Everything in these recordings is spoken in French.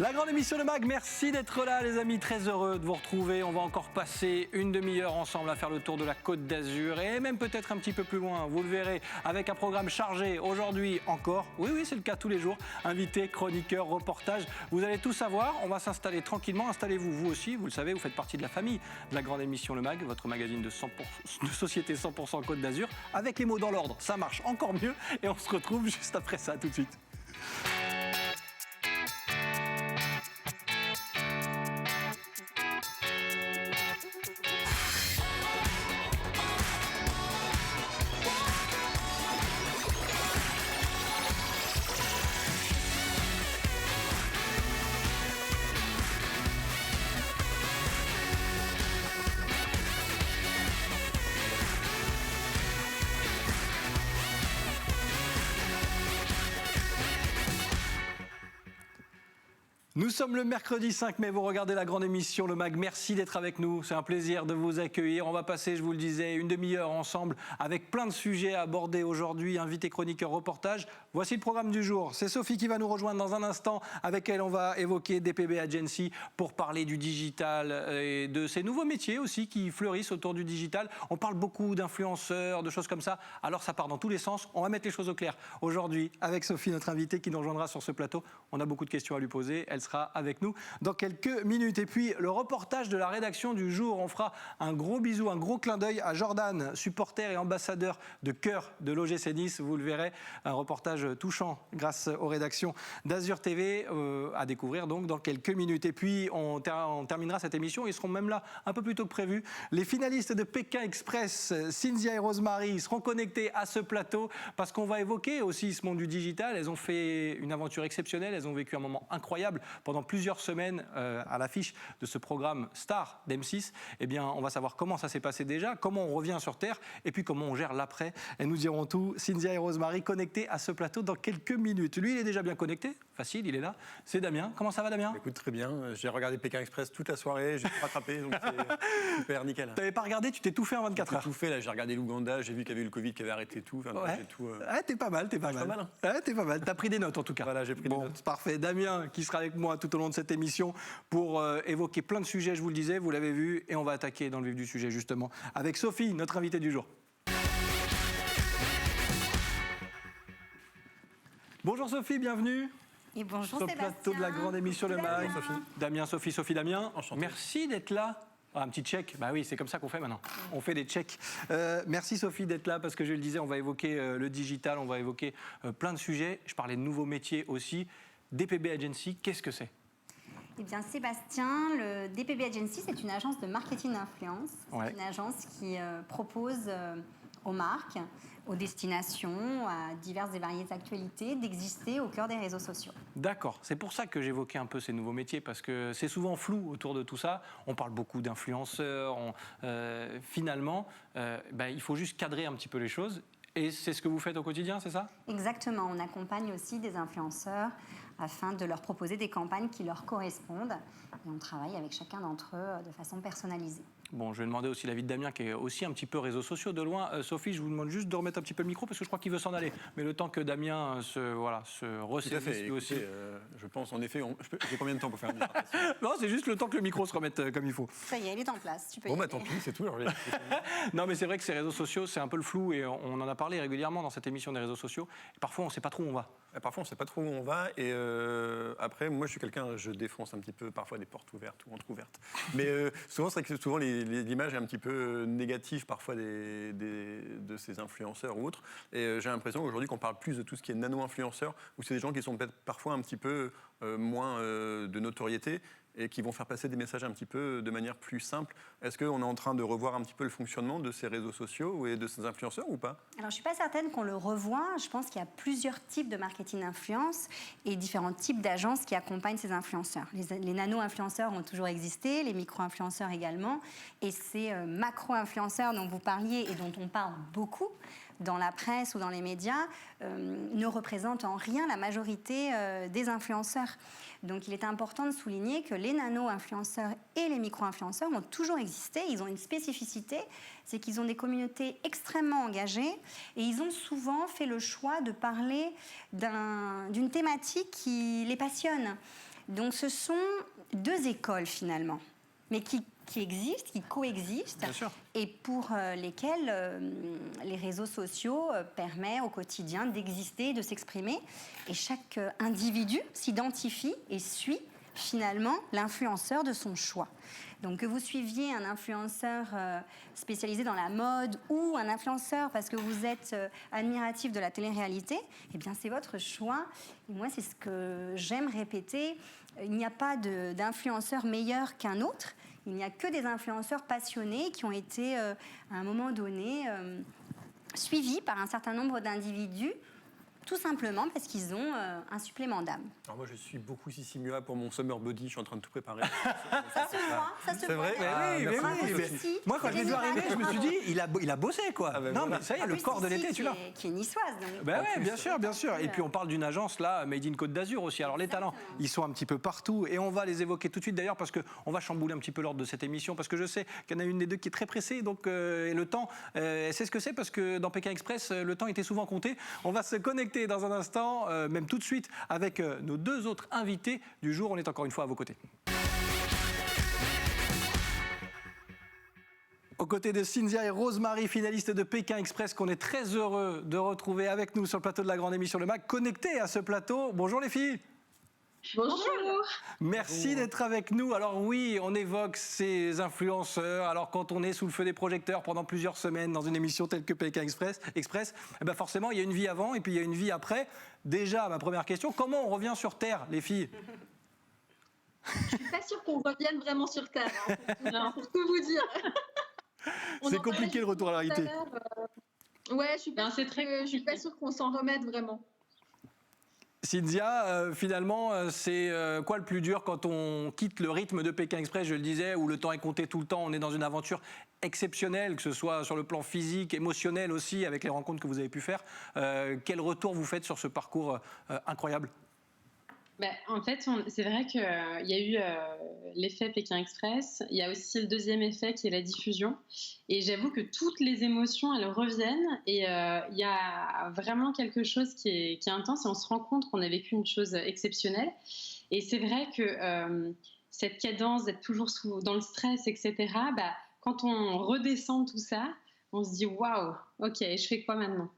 La grande émission Le Mag, merci d'être là les amis, très heureux de vous retrouver. On va encore passer une demi-heure ensemble à faire le tour de la Côte d'Azur et même peut-être un petit peu plus loin, vous le verrez, avec un programme chargé aujourd'hui encore. Oui, c'est le cas tous les jours, invités, chroniqueurs, reportages, vous allez tout savoir. On va s'installer tranquillement, installez-vous vous aussi, vous le savez, vous faites partie de la famille de la grande émission Le Mag, votre magazine de société 100% Côte d'Azur, avec les mots dans l'ordre, ça marche encore mieux et on se retrouve juste après ça tout de suite. Nous sommes le mercredi 5 mai, vous regardez la grande émission Le Mag, merci d'être avec nous, c'est un plaisir de vous accueillir. On va passer, je vous le disais, une demi-heure ensemble avec plein de sujets à aborder aujourd'hui, invités, chroniqueurs, reportages. Voici le programme du jour, c'est Sophie qui va nous rejoindre dans un instant, avec elle on va évoquer DPB Agency pour parler du digital et de ces nouveaux métiers aussi qui fleurissent autour du digital. On parle beaucoup d'influenceurs, de choses comme ça, alors ça part dans tous les sens, on va mettre les choses au clair. Aujourd'hui, avec Sophie, notre invitée qui nous rejoindra sur ce plateau, on a beaucoup de questions à lui poser, elle sera avec nous dans quelques minutes. Et puis le reportage de la rédaction du jour, on fera un gros bisou, un gros clin d'œil à Jordan, supporter et ambassadeur de cœur de l'OGC Nice, vous le verrez, un reportage touchant grâce aux rédactions d'Azur TV à découvrir donc dans quelques minutes. Et puis on terminera cette émission, ils seront même là un peu plus tôt que prévu. Les finalistes de Pékin Express, Cynthia et Rosemary, seront connectés à ce plateau parce qu'on va évoquer aussi ce monde du digital. Elles ont fait une aventure exceptionnelle, elles ont vécu un moment incroyable pendant plusieurs semaines à l'affiche de ce programme Star d'M6. Eh bien, on va savoir comment ça s'est passé déjà, comment on revient sur Terre et puis comment on gère l'après. Et nous dirons tout. Cynthia et Rosemary connectés à ce plateau dans quelques minutes. Lui, il est déjà bien connecté. Facile, il est là. C'est Damien. Comment ça va, Damien ? Écoute, très bien. J'ai regardé Pékin Express toute la soirée. J'ai tout rattrapé, donc c'est super nickel. T'avais pas regardé, tu t'es tout fait en 24 heures. J'ai tout fait, là. J'ai regardé l'Ouganda, j'ai vu qu'il y avait eu le Covid qui avait arrêté tout. Enfin, ouais. J'ai tout t'es pas mal, t'es pas mal. Hein. Ouais, t'es pas mal. T'as pris des notes en tout cas. Voilà, j'ai pris des notes. Parfait. Damien, qui sera avec moi tout au long de cette émission pour évoquer plein de sujets, je vous le disais, vous l'avez vu, et on va attaquer dans le vif du sujet justement avec Sophie, notre invitée du jour. Bonjour Sophie, bienvenue. Et bonjour sur le Sébastien. Plateau de la grande émission Le Mag. Damien, Sophie, Damien. Enchanté. Merci d'être là. Ah, un petit check, bah oui, c'est comme ça qu'on fait maintenant. On fait des checks. Merci Sophie d'être là parce que je le disais, on va évoquer le digital, on va évoquer plein de sujets. Je parlais de nouveaux métiers aussi. DPB Agency, qu'est-ce que c'est ? Eh bien Sébastien, le DPB Agency, c'est une agence de marketing d'influence. C'est une agence qui propose aux marques, aux destinations, à diverses et variées actualités, d'exister au cœur des réseaux sociaux. D'accord, c'est pour ça que j'évoquais un peu ces nouveaux métiers, parce que c'est souvent flou autour de tout ça. On parle beaucoup d'influenceurs, finalement, il faut juste cadrer un petit peu les choses. Et c'est ce que vous faites au quotidien, c'est ça ? Exactement, on accompagne aussi des influenceurs afin de leur proposer des campagnes qui leur correspondent. Et on travaille avec chacun d'entre eux de façon personnalisée. Bon, je vais demander aussi l'avis de Damien, qui est aussi un petit peu réseaux sociaux de loin. Sophie, je vous demande juste de remettre un petit peu le micro, parce que je crois qu'il veut s'en aller. Mais le temps que Damien se ressaisisse lui aussi. Je pense, en effet, j'ai combien de temps pour faire une dissertation ? Non, c'est juste le temps que le micro se remette comme il faut. Ça y est, il est en place, tu peux y aller. Tant pis, c'est tout. Non, mais c'est vrai que ces réseaux sociaux, c'est un peu le flou, et on en a parlé régulièrement dans cette émission des réseaux sociaux. Et parfois, on ne sait pas trop où on va. Parfois, on ne sait pas trop où on va. Et après, moi, je suis quelqu'un, je défonce un petit peu parfois des portes ouvertes ou entrouvertes. Mais souvent, c'est vrai que souvent, l'image est un petit peu négative parfois de ces influenceurs ou autres. Et j'ai l'impression aujourd'hui qu'on parle plus de tout ce qui est nano-influenceurs, où c'est des gens qui sont peut-être parfois un petit peu moins de notoriété et qui vont faire passer des messages un petit peu de manière plus simple. Est-ce qu'on est en train de revoir un petit peu le fonctionnement de ces réseaux sociaux et de ces influenceurs ou pas ? Alors, je ne suis pas certaine qu'on le revoit. Je pense qu'il y a plusieurs types de marketing d'influence et différents types d'agences qui accompagnent ces influenceurs. Les nano-influenceurs ont toujours existé, les micro-influenceurs également. Et ces macro-influenceurs dont vous parliez et dont on parle beaucoup dans la presse ou dans les médias ne représentent en rien la majorité des influenceurs. Donc il est important de souligner que les nano-influenceurs et les micro-influenceurs ont toujours existé. Ils ont une spécificité, c'est qu'ils ont des communautés extrêmement engagées et ils ont souvent fait le choix de parler d'une thématique qui les passionne. Donc ce sont deux écoles finalement, mais qui existent, qui coexistent, Bien sûr. et pour lesquelles les réseaux sociaux permettent au quotidien d'exister, de s'exprimer. Et chaque individu s'identifie et suit finalement l'influenceur de son choix. Donc que vous suiviez un influenceur spécialisé dans la mode ou un influenceur parce que vous êtes admiratif de la télé-réalité, eh bien c'est votre choix. Et moi, c'est ce que j'aime répéter. Il n'y a pas d'influenceur meilleur qu'un autre. Il n'y a que des influenceurs passionnés qui ont été, à un moment donné, suivis par un certain nombre d'individus, tout simplement parce qu'ils ont un supplément d'âme. Alors moi, je suis beaucoup Sissi Mua pour mon summer body. Je suis en train de tout préparer. Ça se voit, ça se C'est voit. vrai. Mais oui, Bravo, mais Sissi. moi, quand je l'ai vu arriver, je me suis dit, il a bossé, quoi. Ah ben non, voilà. mais ça y est, En le plus, corps de Sissi, l'été, tu l'as. qui est niçoise. Donc. Ben ouais, bien sûr. Et puis on parle d'une agence là, Made in Côte d'Azur aussi. Alors les talents, ils sont un petit peu partout et on va les évoquer tout de suite d'ailleurs parce que on va chambouler un petit peu l'ordre de cette émission parce que je sais qu'il y en a une des deux qui est très pressée. Donc et le temps, elle sait ce que c'est parce que dans Pékin Express, le temps était souvent compté. On va se connecter dans un instant, même tout de suite, avec nos deux autres invités du jour. On est encore une fois à vos côtés. Aux côtés de Cynthia et Rosemary, finalistes de Pékin Express, qu'on est très heureux de retrouver avec nous sur le plateau de la grande émission Le Mag, connectés à ce plateau. Bonjour les filles. Bonjour. Merci d'être avec nous. Alors oui, on évoque ces influenceurs. Alors quand on est sous le feu des projecteurs pendant plusieurs semaines dans une émission telle que Pékin Express, eh ben forcément, il y a une vie avant et puis il y a une vie après. Déjà, ma première question, comment on revient sur Terre, les filles? Je suis pas sûre qu'on revienne vraiment sur Terre, hein, pour tout vous dire. C'est compliqué le retour à la réalité. Ouais, je suis pas sûre qu'on s'en remette vraiment. Cynthia, finalement, c'est quoi le plus dur quand on quitte le rythme de Pékin Express, je le disais, où le temps est compté tout le temps, on est dans une aventure exceptionnelle, que ce soit sur le plan physique, émotionnel aussi, avec les rencontres que vous avez pu faire. Quel retour vous faites sur ce parcours incroyable? En fait, c'est vrai qu'il y a eu l'effet Pékin Express. Il y a aussi le deuxième effet qui est la diffusion. Et j'avoue que toutes les émotions, elles reviennent. Et il y a vraiment quelque chose qui est intense. Et on se rend compte qu'on a vécu une chose exceptionnelle. Et c'est vrai que cette cadence d'être toujours dans le stress, etc., quand on redescend tout ça, on se dit « Waouh, ok, je fais quoi maintenant ?»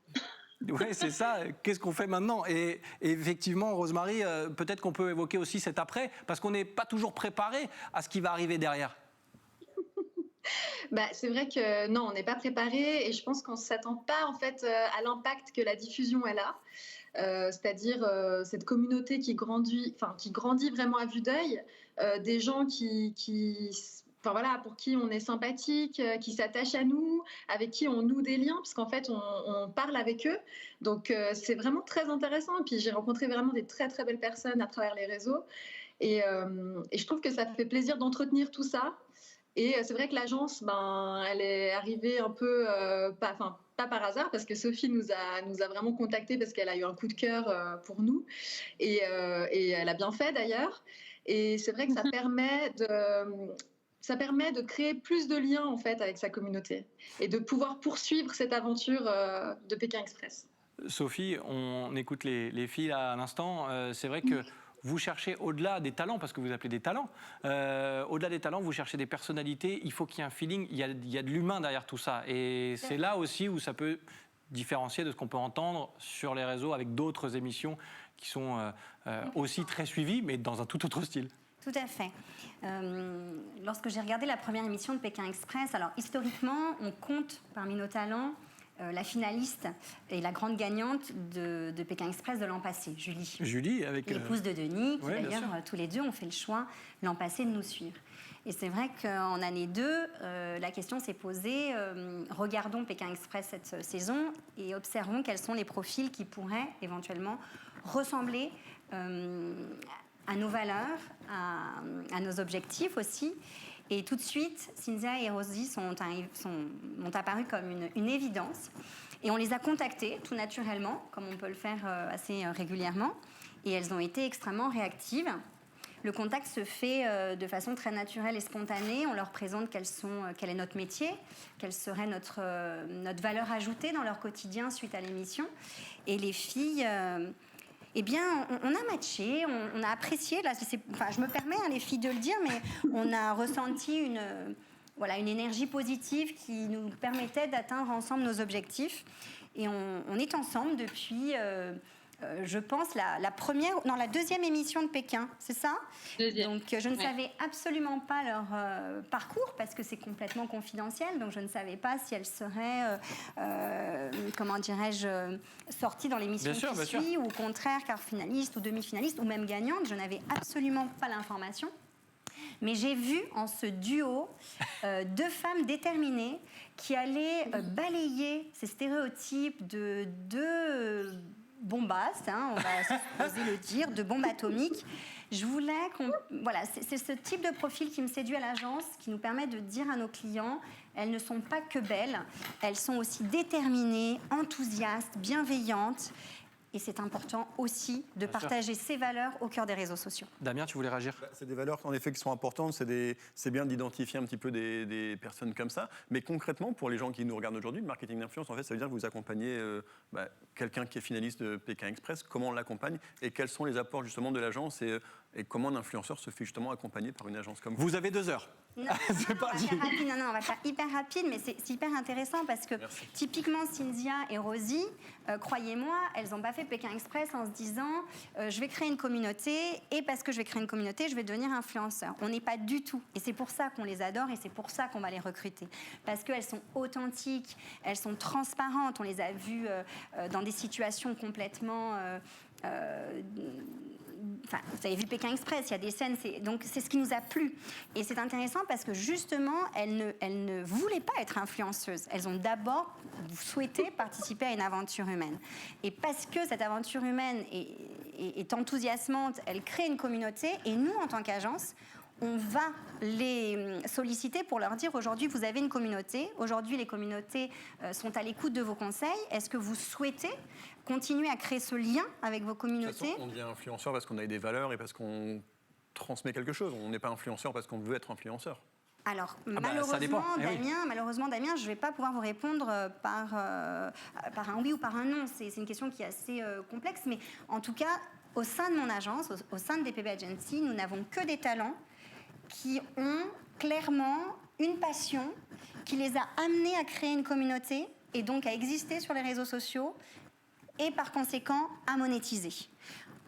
Oui, c'est ça. Qu'est-ce qu'on fait maintenant? Et effectivement, Rosemary, peut-être qu'on peut évoquer aussi cet après, parce qu'on n'est pas toujours préparé à ce qui va arriver derrière. C'est vrai que non, on n'est pas préparé et je pense qu'on ne s'attend pas en fait à l'impact que la diffusion elle a. C'est-à-dire cette communauté qui grandit vraiment à vue d'œil, des gens pour qui on est sympathique, qui s'attachent à nous, avec qui on noue des liens, parce qu'en fait, on parle avec eux. Donc, c'est vraiment très intéressant. Et puis, j'ai rencontré vraiment des très, très belles personnes à travers les réseaux. Et je trouve que ça fait plaisir d'entretenir tout ça. Et c'est vrai que l'agence, elle est arrivée un peu, pas par hasard, parce que Sophie nous a vraiment contactés parce qu'elle a eu un coup de cœur pour nous. Et elle a bien fait, d'ailleurs. Et c'est vrai que ça permet de créer plus de liens en fait avec sa communauté et de pouvoir poursuivre cette aventure de Pékin Express. Sophie, on écoute les filles là, à l'instant. C'est vrai que vous cherchez au-delà des talents, parce que vous appelez des talents, au-delà des talents, vous cherchez des personnalités. Il faut qu'il y ait un feeling, il y a de l'humain derrière tout ça. Et c'est là aussi où ça peut différencier de ce qu'on peut entendre sur les réseaux avec d'autres émissions qui sont aussi très suivies, mais dans un tout autre style. Tout à fait. Lorsque j'ai regardé la première émission de Pékin Express, alors historiquement, on compte parmi nos talents la finaliste et la grande gagnante de Pékin Express de l'an passé, Julie. Julie, avec... L'épouse de Denis, qui ouais, d'ailleurs, tous les deux, ont fait le choix l'an passé de nous suivre. Et c'est vrai qu'en année 2, la question s'est posée, regardons Pékin Express cette saison et observons quels sont les profils qui pourraient éventuellement ressembler à nos valeurs, à nos objectifs aussi. Et tout de suite, Cynthia et Rosie m'ont apparu comme une évidence. Et on les a contactées tout naturellement, comme on peut le faire assez régulièrement. Et elles ont été extrêmement réactives. Le contact se fait de façon très naturelle et spontanée. On leur présente quel est notre métier, quelle serait notre valeur ajoutée dans leur quotidien suite à l'émission. Et les filles... eh bien, on a matché, on a apprécié. Là, je me permets, les filles, de le dire, mais on a ressenti une énergie positive qui nous permettait d'atteindre ensemble nos objectifs. Et on est ensemble depuis, je pense, la deuxième émission de Pékin, c'est ça ? Deuxième. Donc, je ne savais absolument pas leur parcours parce que c'est complètement confidentiel. Donc, je ne savais pas si elles seraient, sorties dans l'émission qui suit, ou au contraire, quart finaliste ou demi-finaliste, ou même gagnante. Je n'avais absolument pas l'information. Mais j'ai vu en ce duo deux femmes déterminées qui allaient balayer ces stéréotypes de deux bombastes, on va oser le dire, de bombes atomiques. Je voulais c'est ce type de profil qui me séduit à l'agence, qui nous permet de dire à nos clients, elles ne sont pas que belles, elles sont aussi déterminées, enthousiastes, bienveillantes. Et c'est important aussi de partager ces valeurs au cœur des réseaux sociaux. Damien, tu voulais réagir ? C'est des valeurs en effet qui sont importantes, c'est bien d'identifier un petit peu des personnes comme ça, mais concrètement pour les gens qui nous regardent aujourd'hui, le marketing d'influence en fait ça veut dire que vous accompagnez quelqu'un qui est finaliste de Pékin Express, comment on l'accompagne et quels sont les apports justement de l'agence et comment un influenceur se fait justement accompagner par une agence comme vous. Vous avez 2 heures. Non, on va faire hyper rapide, mais c'est hyper intéressant parce que typiquement Cynthia et Rosie, croyez-moi, elles n'ont pas fait Pékin Express en se disant je vais créer une communauté et parce que je vais créer une communauté, je vais devenir influenceur. On n'est pas du tout. Et c'est pour ça qu'on les adore et c'est pour ça qu'on va les recruter. Parce qu'elles sont authentiques, elles sont transparentes. On les a vues dans des situations complètement... vous avez vu Pékin Express, il y a des scènes, donc c'est ce qui nous a plu. Et c'est intéressant parce que justement, elles ne voulaient pas être influenceuses. Elles ont d'abord souhaité participer à une aventure humaine. Et parce que cette aventure humaine est enthousiasmante, elle crée une communauté. Et nous, en tant qu'agence, on va les solliciter pour leur dire aujourd'hui vous avez une communauté, aujourd'hui les communautés sont à l'écoute de vos conseils, est-ce que vous souhaitez continuer à créer ce lien avec vos communautés ? De toute façon, on devient influenceur parce qu'on a des valeurs et parce qu'on transmet quelque chose, on n'est pas influenceur parce qu'on veut être influenceur. Alors, ça dépend. malheureusement, Damien, je ne vais pas pouvoir vous répondre par un oui ou par un non. C'est une question qui est assez complexe, mais en tout cas, au sein de mon agence, au sein de DPB Agency, nous n'avons que des talents qui ont clairement une passion qui les a amenés à créer une communauté et donc à exister sur les réseaux sociaux et par conséquent à monétiser.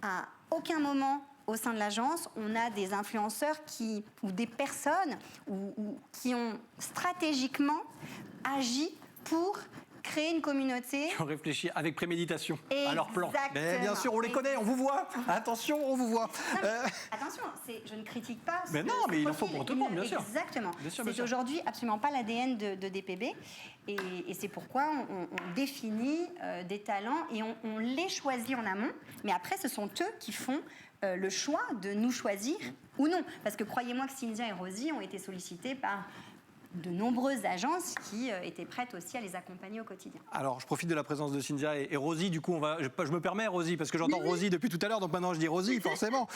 À aucun moment au sein de l'agence, on a des influenceurs ou des personnes qui ont stratégiquement agi pour créer une communauté. Qui ont réfléchi avec préméditation à leur plan. Mais bien sûr, on les connaît, on vous voit. Attention, on vous voit. Non, attention, je ne critique pas. Mais non, mais il en faut pour tout le monde, bien sûr. Exactement. C'est aujourd'hui absolument pas l'ADN de DPB. Et c'est pourquoi on définit des talents et on les choisit en amont. Mais après, ce sont eux qui font le choix de nous choisir ou non. Parce que croyez-moi que Cynthia et Rosie ont été sollicitées par de nombreuses agences qui étaient prêtes aussi à les accompagner au quotidien. Alors, je profite de la présence de Cynthia et Rosie. Du coup, je me permets, Rosie, parce que j'entends Rosie depuis tout à l'heure, donc maintenant je dis Rosie, forcément.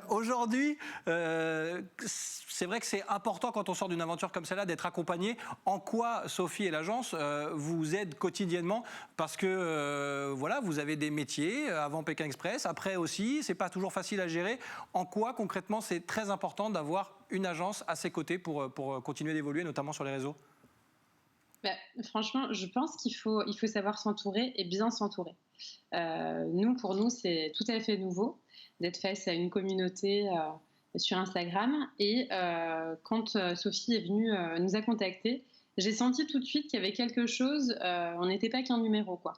Aujourd'hui, c'est vrai que c'est important quand on sort d'une aventure comme celle-là d'être accompagné. En quoi Sophie et l'agence vous aident quotidiennement ? Parce que vous avez des métiers avant Pékin Express, après aussi, c'est pas toujours facile à gérer. En quoi concrètement c'est très important d'avoir une agence à ses côtés pour continuer d'évoluer, notamment sur les réseaux ? Franchement, je pense qu'il faut savoir s'entourer et bien s'entourer. Pour nous, c'est tout à fait nouveau d'être face à une communauté sur Instagram. Et quand Sophie est venue nous a contactés, j'ai senti tout de suite qu'il y avait quelque chose, on n'était pas qu'un numéro, quoi.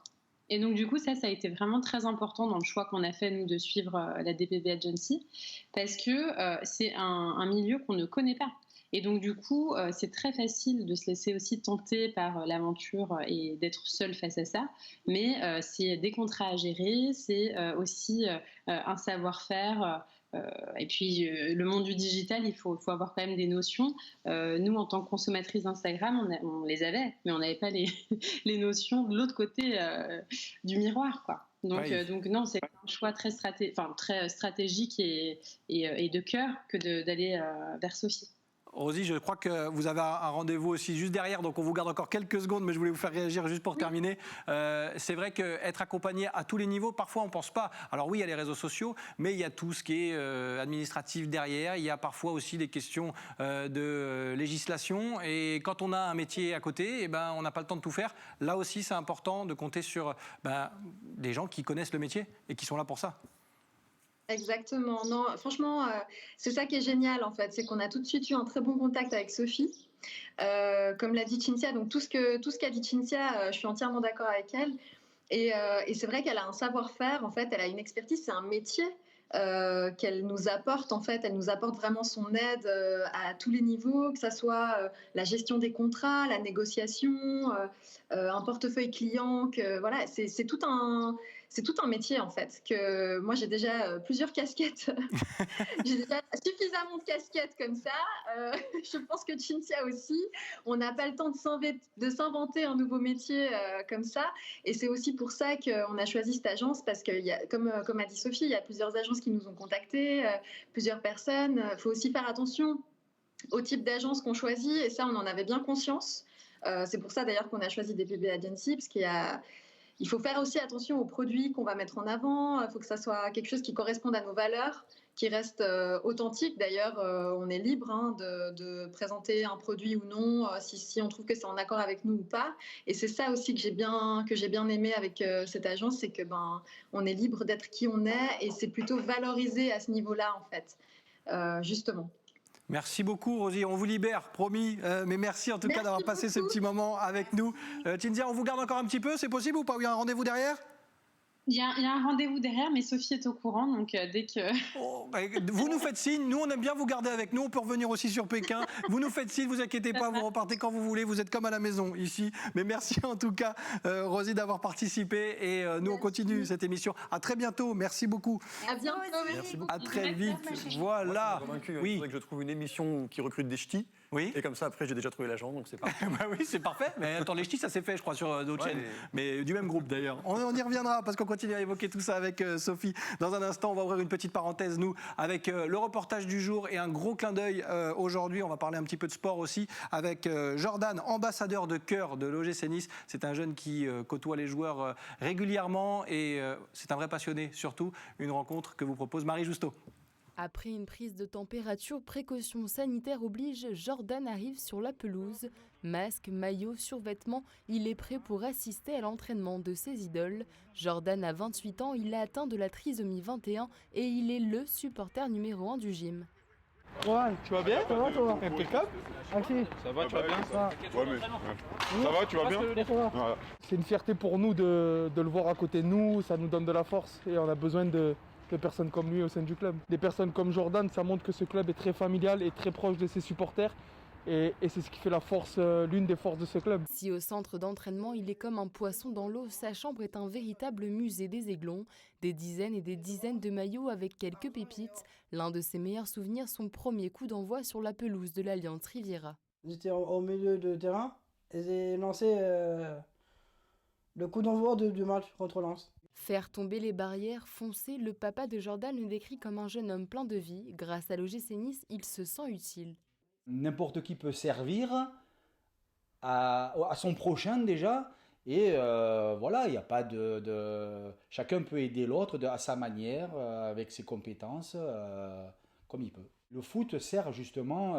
Et donc, du coup, ça a été vraiment très important dans le choix qu'on a fait, nous, de suivre la DPB Agency, parce que c'est un milieu qu'on ne connaît pas. Et donc, du coup, c'est très facile de se laisser aussi tenter par l'aventure et d'être seul face à ça. Mais c'est des contrats à gérer, c'est aussi un savoir-faire. Et puis, le monde du digital, il faut avoir quand même des notions. Nous, en tant que consommatrices d'Instagram, on les avait, mais on n'avait pas les notions de l'autre côté du miroir, quoi. Donc non, c'est un choix très stratégique et de cœur que d'aller vers Sophie. Rosie, je crois que vous avez un rendez-vous aussi juste derrière, donc on vous garde encore quelques secondes, mais je voulais vous faire réagir juste pour terminer. C'est vrai qu'être accompagné à tous les niveaux, parfois on ne pense pas. Alors oui, il y a les réseaux sociaux, mais il y a tout ce qui est administratif derrière. Il y a parfois aussi des questions de législation. Et quand on a un métier à côté, eh ben, on n'a pas le temps de tout faire. Là aussi, c'est important de compter sur des gens qui connaissent le métier et qui sont là pour ça. Exactement. Non, franchement, c'est ça qui est génial en fait, c'est qu'on a tout de suite eu un très bon contact avec Sophie. Comme l'a dit Cynthia, donc tout ce qu'a dit Cynthia, je suis entièrement d'accord avec elle. Et c'est vrai qu'elle a un savoir-faire, en fait, elle a une expertise, c'est un métier qu'elle nous apporte. En fait, elle nous apporte vraiment son aide à tous les niveaux, que ce soit la gestion des contrats, la négociation, un portefeuille client. Voilà, c'est tout un métier en fait. Que moi j'ai déjà plusieurs casquettes. J'ai déjà suffisamment de casquettes comme ça. Je pense que Cynthia aussi. On n'a pas le temps de s'inventer un nouveau métier comme ça. Et c'est aussi pour ça qu'on a choisi cette agence parce que, comme a dit Sophie, il y a plusieurs agences qui nous ont contactés, plusieurs personnes. Il faut aussi faire attention au type d'agence qu'on choisit. Et ça, on en avait bien conscience. C'est pour ça d'ailleurs qu'on a choisi DPB Agency parce il faut faire aussi attention aux produits qu'on va mettre en avant. Il faut que ça soit quelque chose qui corresponde à nos valeurs, qui reste authentique. D'ailleurs, on est libre de présenter un produit ou non, si on trouve que c'est en accord avec nous ou pas. Et c'est ça aussi que j'ai bien aimé avec cette agence, c'est que on est libre d'être qui on est et c'est plutôt valorisé à ce niveau-là en fait, justement. Merci beaucoup, Rosie. On vous libère, promis. Mais merci en tout cas d'avoir passé ce petit moment avec nous. Cynthia, on vous garde encore un petit peu, c'est possible ou pas? Il y a un rendez-vous derrière? Il y a un rendez-vous derrière, mais Sophie est au courant, donc dès que... Vous nous faites signe, nous on aime bien vous garder avec nous, on peut revenir aussi sur Pékin. Vous nous faites signe, vous inquiétez pas, vous repartez quand vous voulez, vous êtes comme à la maison ici. Mais merci en tout cas, Rosie, d'avoir participé et nous on continue cette émission. À très bientôt, merci beaucoup. À bientôt, merci beaucoup. À très vite, voilà. Moi, je suis convaincu, Oui. il faudrait que je trouve une émission qui recrute des ch'tis. Oui. Et comme ça, après, j'ai déjà trouvé l'agent, donc c'est parfait. Bah oui, c'est parfait. Mais attends, les ch'tis, ça s'est fait, je crois, sur d'autres chaînes. Mais du même groupe, d'ailleurs. On y reviendra, parce qu'on continue à évoquer tout ça avec Sophie. Dans un instant, on va ouvrir une petite parenthèse, nous, avec le reportage du jour et un gros clin d'œil aujourd'hui. On va parler un petit peu de sport aussi, avec Jordan, ambassadeur de cœur de l'OGC Nice. C'est un jeune qui côtoie les joueurs régulièrement et c'est un vrai passionné, surtout. Une rencontre que vous propose Marie Justo. Après une prise de température, précautions sanitaires oblige, Jordan arrive sur la pelouse. Masque, maillot, survêtement, il est prêt pour assister à l'entraînement de ses idoles. Jordan a 28 ans, il a atteint de la trisomie 21 et il est le supporter numéro 1 du gym. Ouais, tu vas bien? Ça va toi? Impeccable. Merci. Ça va, tu vas bien? Ça va, tu vas bien? Ouais. C'est une fierté pour nous de le voir à côté de nous, ça nous donne de la force et on a besoin de personnes comme lui au sein du club. Des personnes comme Jordan, ça montre que ce club est très familial et très proche de ses supporters. Et c'est ce qui fait la force, l'une des forces de ce club. Si au centre d'entraînement, il est comme un poisson dans l'eau, sa chambre est un véritable musée des aiglons. Des dizaines et des dizaines de maillots avec quelques pépites. L'un de ses meilleurs souvenirs, son premier coup d'envoi sur la pelouse de l'Alliance Riviera. J'étais au milieu de terrain et j'ai lancé le coup d'envoi du match contre Lens. Faire tomber les barrières, foncer, le papa de Jordan le décrit comme un jeune homme plein de vie. Grâce à l'OGC Nice, il se sent utile. N'importe qui peut servir à son prochain déjà. Et voilà, il n'y a pas chacun peut aider l'autre à sa manière, avec ses compétences, comme il peut. Le foot sert justement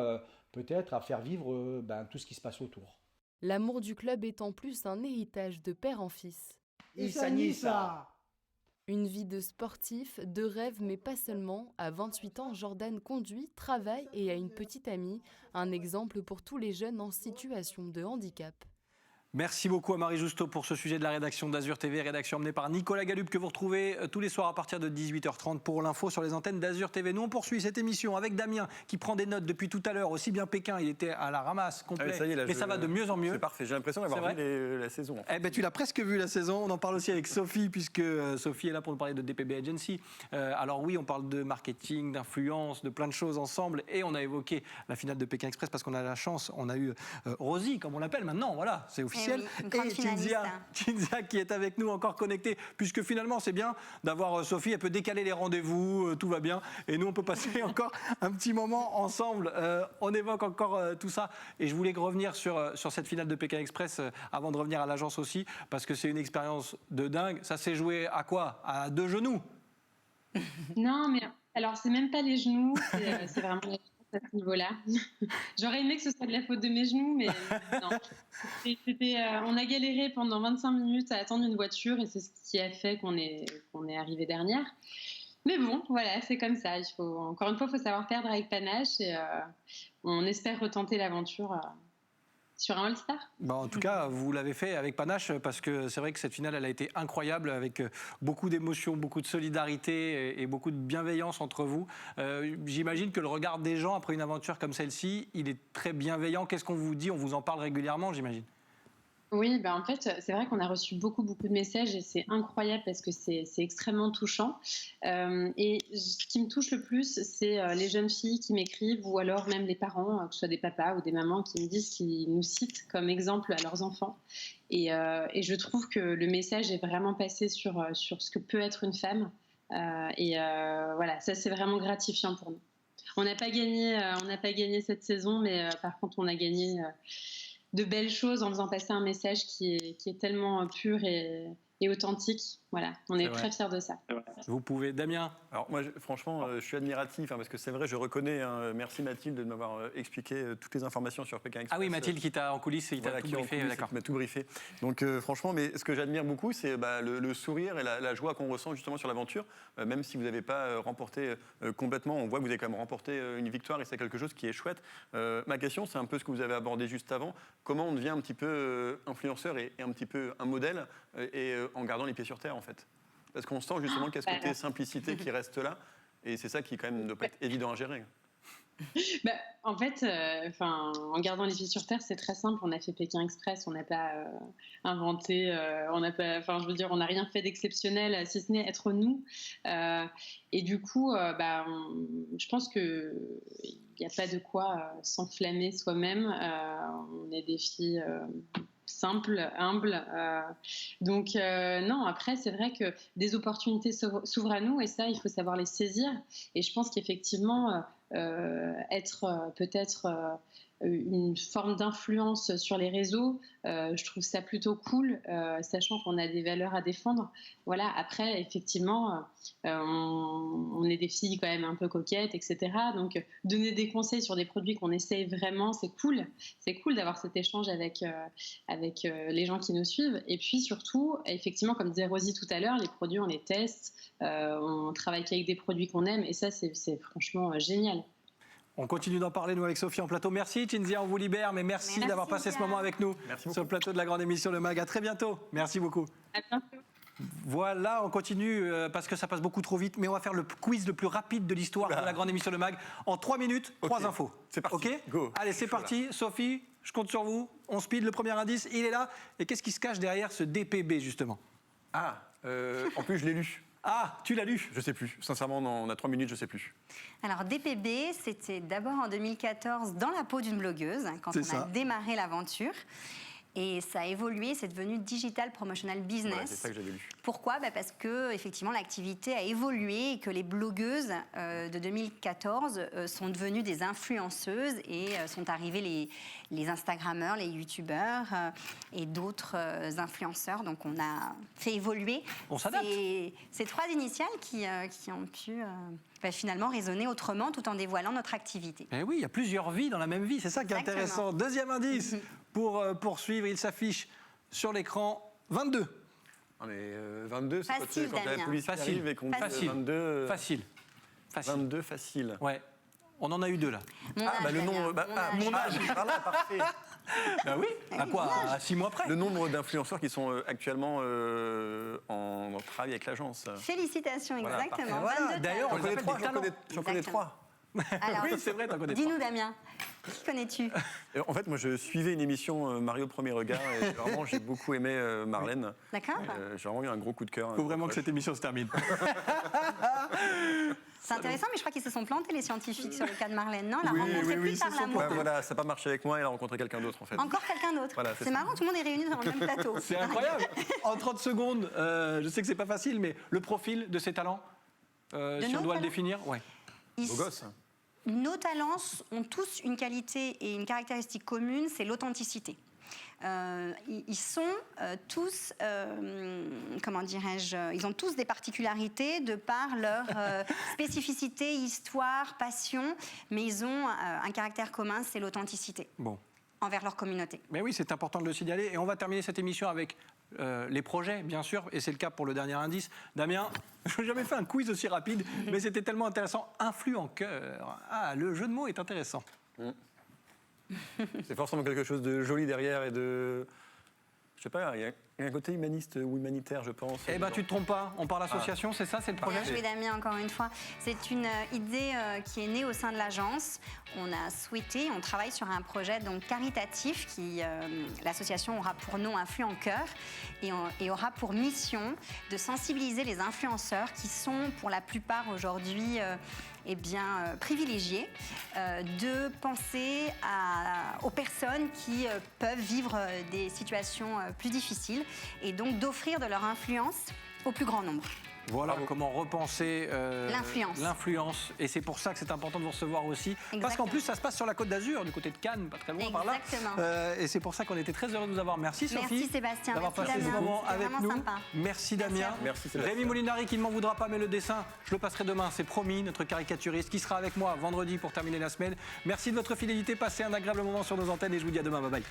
peut-être à faire vivre tout ce qui se passe autour. L'amour du club est en plus un héritage de père en fils. Issa Nissa. Une vie de sportif, de rêve, mais pas seulement. À 28 ans, Jordan conduit, travaille et a une petite amie. Un exemple pour tous les jeunes en situation de handicap. Merci beaucoup à Marie Justo pour ce sujet de la rédaction d'Azur TV, rédaction emmenée par Nicolas Galup que vous retrouvez tous les soirs à partir de 18h30 pour l'info sur les antennes d'Azur TV. Nous on poursuit cette émission avec Damien qui prend des notes depuis tout à l'heure, aussi bien Pékin, il était à la ramasse complet, ça y est, là, mais ça va de mieux en mieux. C'est parfait, j'ai l'impression d'avoir vu la saison. En fait. Eh ben, tu l'as presque vu la saison, on en parle aussi avec Sophie puisque Sophie est là pour nous parler de DPB Agency. Alors oui, on parle de marketing, d'influence, de plein de choses ensemble et on a évoqué la finale de Pékin Express parce qu'on a la chance, on a eu Rosie comme on l'appelle maintenant, voilà, c'est officiel. officielle. Eh oui, une grande Et Cinzia qui est avec nous, encore connectée, puisque finalement c'est bien d'avoir Sophie, elle peut décaler les rendez-vous, tout va bien. Et nous on peut passer encore un petit moment ensemble. On évoque encore tout ça. Et je voulais revenir sur cette finale de Pékin Express avant de revenir à l'agence aussi, parce que c'est une expérience de dingue. Ça s'est joué à quoi? À 2 genoux? Non, mais alors, c'est même pas les genoux, c'est vraiment la chance à ce niveau-là. J'aurais aimé que ce soit de la faute de mes genoux, mais non. On a galéré pendant 25 minutes à attendre une voiture et c'est ce qui a fait qu'on est arrivé dernière. Mais bon, voilà, c'est comme ça. Encore une fois, il faut savoir perdre avec panache et on espère retenter l'aventure sur un All-Star. En tout cas, vous l'avez fait avec panache parce que c'est vrai que cette finale, elle a été incroyable avec beaucoup d'émotions, beaucoup de solidarité et beaucoup de bienveillance entre vous. J'imagine que le regard des gens après une aventure comme celle-ci, il est très bienveillant. Qu'est-ce qu'on vous dit? On vous en parle régulièrement, j'imagine. Oui, en fait, c'est vrai qu'on a reçu beaucoup de messages et c'est incroyable parce que c'est extrêmement touchant. Et ce qui me touche le plus, c'est les jeunes filles qui m'écrivent ou alors même les parents, que ce soit des papas ou des mamans, qui me disent qu'ils nous citent comme exemple à leurs enfants. Et je trouve que le message est vraiment passé sur ce que peut être une femme. Voilà, ça c'est vraiment gratifiant pour nous. On n'a pas gagné cette saison, mais par contre on a gagné de belles choses en faisant passer un message qui est tellement pur et authentique. Voilà, on est très fiers de ça. Vous pouvez, Damien. Alors moi, franchement, je suis admiratif parce que c'est vrai, je reconnais. Merci Mathilde de m'avoir expliqué toutes les informations sur Pékin Express. Ah oui, Mathilde qui t'a en coulisses, qui t'a tout briefé, d'accord. Qui m'a tout briefé. Donc franchement, mais ce que j'admire beaucoup, c'est le sourire et la joie qu'on ressent justement sur l'aventure, même si vous n'avez pas remporté complètement. On voit que vous avez quand même remporté une victoire et c'est quelque chose qui est chouette. Ma question, c'est un peu ce que vous avez abordé juste avant. Comment on devient un petit peu influenceur et un petit peu un modèle en gardant les pieds sur terre en fait. Parce qu'on sent justement qu'il y a ce côté simplicité qui reste là et c'est ça qui quand même ne doit pas être évident à gérer. En fait, en gardant les pieds sur terre, c'est très simple. On a fait Pékin Express, on n'a pas inventé, on n'a rien fait d'exceptionnel, si ce n'est être nous. Et du coup, je pense que il n'y a pas de quoi s'enflammer soi-même. On est des filles simples, humbles. Donc non, après, c'est vrai que des opportunités s'ouvrent à nous et ça, il faut savoir les saisir. Et je pense qu'effectivement, être peut-être une forme d'influence sur les réseaux, je trouve ça plutôt cool, sachant qu'on a des valeurs à défendre. Voilà. Après, effectivement, on est des filles quand même un peu coquettes, etc. Donc, donner des conseils sur des produits qu'on essaye vraiment, c'est cool. C'est cool d'avoir cet échange avec les gens qui nous suivent. Et puis surtout, effectivement, comme disait Rosie tout à l'heure, les produits, on les teste, on travaille qu'avec des produits qu'on aime, et ça, c'est franchement génial. On continue d'en parler, nous, avec Sophie en plateau. Merci, Cinzia, on vous libère, mais merci d'avoir passé ce moment avec nous sur le plateau de la grande émission Le Mag. À très bientôt. Merci beaucoup. À bientôt. Voilà, on continue parce que ça passe beaucoup trop vite, mais on va faire le quiz le plus rapide de l'histoire de la grande émission Le Mag. En 3 minutes, 3 infos. C'est parti. OK ? Go. Allez, c'est parti. Sophie, je compte sur vous. On speed, le premier indice, il est là. Et qu'est-ce qui se cache derrière ce DPB, justement ? En plus, je l'ai lu. Ah, tu l'as lu ? Je sais plus. Sincèrement, on a 3 minutes, je sais plus. Alors DPB, c'était d'abord en 2014 dans la peau d'une blogueuse, quand on a démarré l'aventure. Et ça a évolué, c'est devenu Digital Promotional Business. Ouais, c'est ça que j'avais lu. Pourquoi ? Parce que effectivement l'activité a évolué et que les blogueuses de 2014 sont devenues des influenceuses et sont arrivés les Instagrammeurs, les YouTubeurs et d'autres influenceurs. Donc on a fait évoluer ces 3 initiales qui ont pu finalement résonner autrement tout en dévoilant notre activité. Eh oui, il y a plusieurs vies dans la même vie, c'est ça qui est intéressant. Deuxième indice. Pour poursuivre, il s'affiche sur l'écran 22. Non mais 22, c'est facile, quand la police arrive et qu'on dit 22... Facile. 22, facile. Ouais. On en a eu 2 là. Le nombre... mon âge. Voilà, parfait. Oui, à quoi ? À 6 mois près. Le nombre d'influenceurs qui sont actuellement en travail avec l'agence. Félicitations, exactement. Voilà, d'ailleurs, j'en connais 3. Alors, oui, c'est vrai, t'en connais 3. Dis-nous, Damien, qui connais-tu ? En fait, moi, je suivais une émission Mario Premier Regard et vraiment, j'ai beaucoup aimé Marlène. D'accord. J'ai vraiment eu un gros coup de cœur. Il faut vraiment que cette émission se termine. C'est intéressant, mais je crois qu'ils se sont plantés, les scientifiques, sur le cas de Marlène. Non, la Oui, rencontré oui, plus ils tard se sont l'amour. plantés. Voilà, ça n'a pas marché avec moi, elle a rencontré quelqu'un d'autre en fait. Encore quelqu'un d'autre. Voilà, c'est c'est marrant, tout le monde est réuni dans le même plateau. C'est incroyable. En 30 secondes, je sais que c'est pas facile, mais le profil de ces talents, si on nos doit le talents définir, ouais. Beau gosse. Nos talents ont tous une qualité et une caractéristique commune, c'est l'authenticité. Ils sont tous, comment dirais-je, ils ont tous des particularités de par leur spécificité, histoire, passion, mais ils ont un caractère commun, c'est l'authenticité. Bon. Envers leur communauté. Mais oui, c'est important de le signaler. Et on va terminer cette émission avec les projets, bien sûr, et c'est le cas pour le dernier indice. Damien, je n'ai jamais fait un quiz aussi rapide, mais c'était tellement intéressant. Influenceur. Ah, le jeu de mots est intéressant. C'est forcément quelque chose de joli derrière et de... Je sais pas, il y a un côté humaniste ou humanitaire, je pense. Eh bien, tu ne te trompes pas. On parle association, c'est ça, c'est le projet? Bien joué, Damien, encore une fois. C'est une idée qui est née au sein de l'agence. On a souhaité, on travaille sur un projet donc caritatif qui, l'association aura pour nom Influenceur et aura pour mission de sensibiliser les influenceurs qui sont pour la plupart aujourd'hui privilégiés, de penser aux personnes qui peuvent vivre des situations plus difficiles et donc d'offrir de leur influence au plus grand nombre. Voilà comment repenser l'influence. Et c'est pour ça que c'est important de vous recevoir aussi. Exactement. Parce qu'en plus, ça se passe sur la Côte d'Azur, du côté de Cannes, pas très loin par là. Exactement. Et c'est pour ça qu'on était très heureux de vous avoir. Merci Sophie. Merci Sébastien. D'avoir Merci passé ce Damien. moment C'était avec vraiment nous. sympa. Merci Damien. Merci Sébastien. Rémi Molinari qui ne m'en voudra pas, mais le dessin, je le passerai demain. C'est promis, notre caricaturiste qui sera avec moi vendredi pour terminer la semaine. Merci de votre fidélité. Passez un agréable moment sur nos antennes et je vous dis à demain. Bye bye.